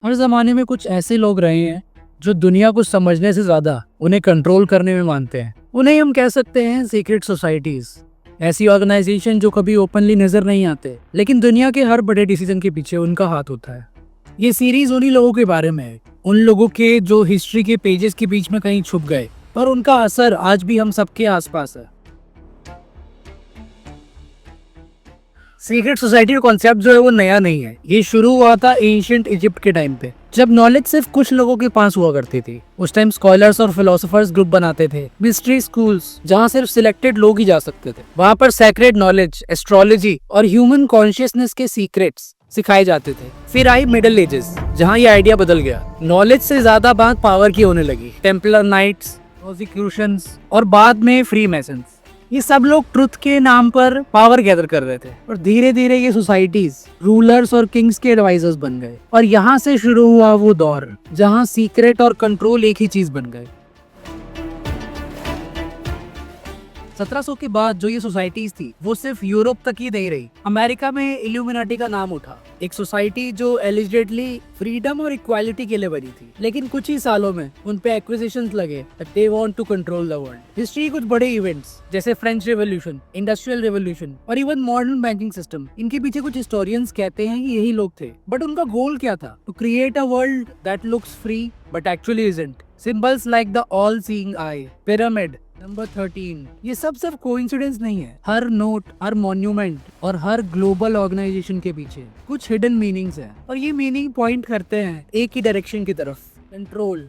हर जमाने में कुछ ऐसे लोग रहे हैं जो दुनिया को समझने से ज्यादा उन्हें कंट्रोल करने में मानते हैं। उन्हें हम कह सकते हैं सीक्रेट सोसाइटीज। ऐसी ऑर्गेनाइजेशन जो कभी ओपनली नजर नहीं आते, लेकिन दुनिया के हर बड़े डिसीजन के पीछे उनका हाथ होता है। ये सीरीज उन्हीं लोगों के बारे में है, उन लोगों के जो हिस्ट्री के पेजेस के बीच में कहीं छुप गए, पर उनका असर आज भी हम सबके आसपास है। सीक्रेट सोसाइटी का कॉन्सेप्ट जो है वो नया नहीं है। ये शुरू हुआ था एंशिएंट इजिप्ट के टाइम पे, जब नॉलेज सिर्फ कुछ लोगों के पास हुआ करती थी। उस टाइम स्कॉलर्स और फिलोसोफर्स ग्रुप बनाते थे, मिस्ट्री स्कूल्स जहाँ सिर्फ सिलेक्टेड लोग ही जा सकते थे। वहाँ पर सैक्रेड नॉलेज, एस्ट्रोलॉजी और ह्यूमन कॉन्शियसनेस के सीक्रेट्स सिखाए जाते थे। फिर आई मिडिल एजेस, जहाँ ये आइडिया बदल गया। नॉलेज से ज्यादा बात पावर की होने लगी। टेम्पलर नाइट्स, प्रोसिक्यूशंस और बाद में फ्री मैसन्स, ये सब लोग ट्रुथ के नाम पर पावर गैदर कर रहे थे। और धीरे धीरे ये सोसाइटीज रूलर्स और किंग्स के एडवाइजर्स बन गए। और यहाँ से शुरू हुआ वो दौर जहाँ सीक्रेट और कंट्रोल एक ही चीज बन गए। 1700 के बाद जो ये सोसाइटीज थी वो सिर्फ यूरोप तक ही नहीं रही। अमेरिका में इल्यूमिनाटी का नाम उठा, एक सोसाइटी जो एलिजिडेटली फ्रीडम और इक्वालिटी के लिए बनी थी। लेकिन कुछ ही सालों में उन पे एक्विजिशंस लगे। They want to control the world. History कुछ बड़े इवेंट्स जैसे फ्रेंच रेवोल्यूशन, इंडस्ट्रियल रेवोल्यूशन और इवन मॉडर्न बैंकिंग सिस्टम, इनके पीछे कुछ हिस्टोरियंस कहते हैं कि यही लोग थे। बट उनका गोल क्या था? To create a world that looks free but actually isn't. Symbols like the all seeing eye, pyramid, number 13, ये सब सिर्फ कोइंसिडेंस नहीं है। हर नोट, हर मॉन्यूमेंट और हर ग्लोबल ऑर्गेनाइजेशन के पीछे कुछ हिडन मीनिंग्स हैं। और ये मीनिंग पॉइंट करते हैं एक ही डायरेक्शन की तरफ, कंट्रोल।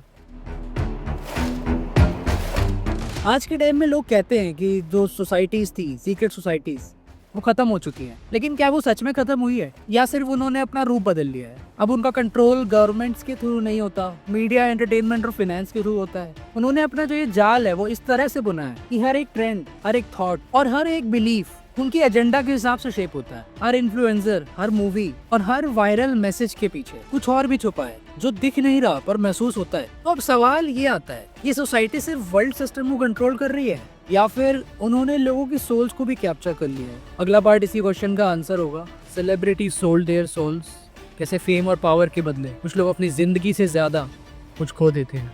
आज के टाइम में लोग कहते हैं कि जो सोसाइटीज थी, सीक्रेट सोसाइटीज, वो खत्म हो चुकी हैं। लेकिन क्या वो सच में खत्म हुई है, या सिर्फ उन्होंने अपना रूप बदल लिया है? अब उनका कंट्रोल गवर्नमेंट्स के थ्रू नहीं होता, मीडिया, एंटरटेनमेंट और फाइनेंस के थ्रू होता है। उन्होंने अपना जो ये जाल है वो इस तरह से बुना है कि हर एक ट्रेंड, हर एक थॉट और हर एक बिलीफ उनकी एजेंडा के हिसाब से शेप होता है। हर इन्फ्लुएंसर, हर मूवी और हर वायरल मैसेज के पीछे कुछ और भी छुपा है जो दिख नहीं रहा पर महसूस होता है। तो अब सवाल ये आता है, ये सोसाइटी सिर्फ वर्ल्ड सिस्टम को कंट्रोल कर रही है या फिर उन्होंने लोगों की सोल्स को भी कैप्चर कर लिया है? अगला पार्ट इसी क्वेश्चन का आंसर होगा। Celebrity sold their souls. कैसे फेम और पावर के बदले कुछ लोग अपनी जिंदगी से ज्यादा कुछ खो देते हैं।